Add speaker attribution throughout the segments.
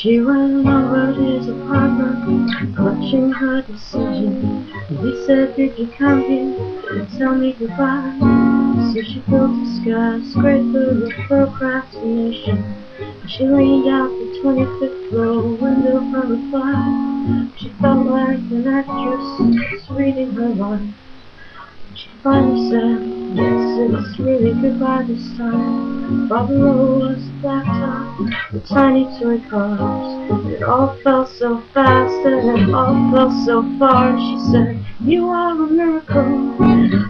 Speaker 1: She went over to his apartment, clutching her decision. And he said, did you come here and tell me goodbye? So she built a skyscraper of procrastination. And she leaned out the 25th floor window from the fly. She felt like an actress reading her life. She finally said, yes, it's really goodbye this time. Far below was the blacktop, the tiny toy cars. It all felt so fast and it all felt so far. She said, you are a miracle,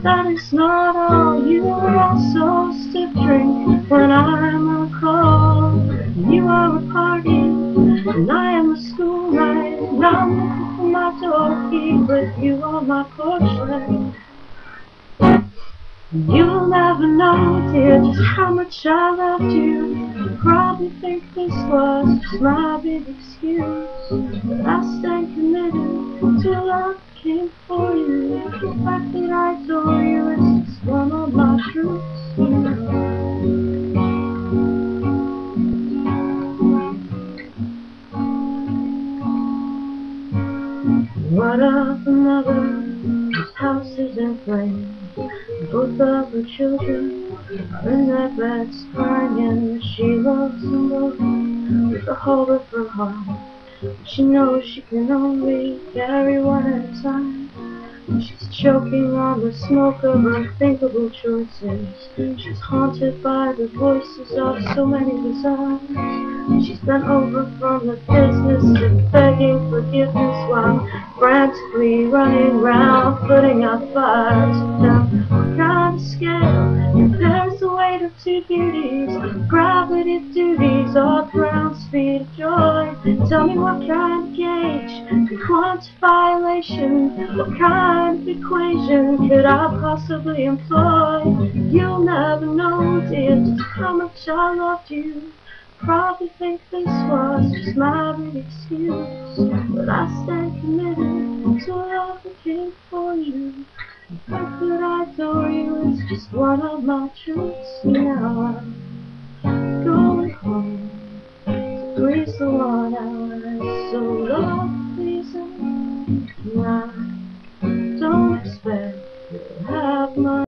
Speaker 1: that is not all. You are also a stiff drink when I'm on call. You are a party, and I am a school night. And I'm looking for my door key, but you are my porch light. You'll never know, dear, just how much I loved you. You probably think this was just my big excuse, but I stand committed to love came for you. The fact that I adore you is just one of my truths, you know. What of the mother whose house is in flames? Both of her children are in their beds crying, and she loves them both with the whole of her heart. She knows she can only carry one at a time. She's choking on the smoke of unthinkable choices. She's haunted by the voices of so many desires. She's bent over from the business of begging forgiveness while frantically running round putting out fires. Now, what kind of scale compares the weight of two beauties, gravity of duties, or ground speed of joy? Tell me what kind of gauge can quantify elation? What kind of equation could I possibly employ? You'll never know, dear, just how much I loved you. Probably think this was just my big excuse, but I stand committed to love that came for you. The fact that I adore you is just one of my truths. Now I'm going home to breathe the one hour so long.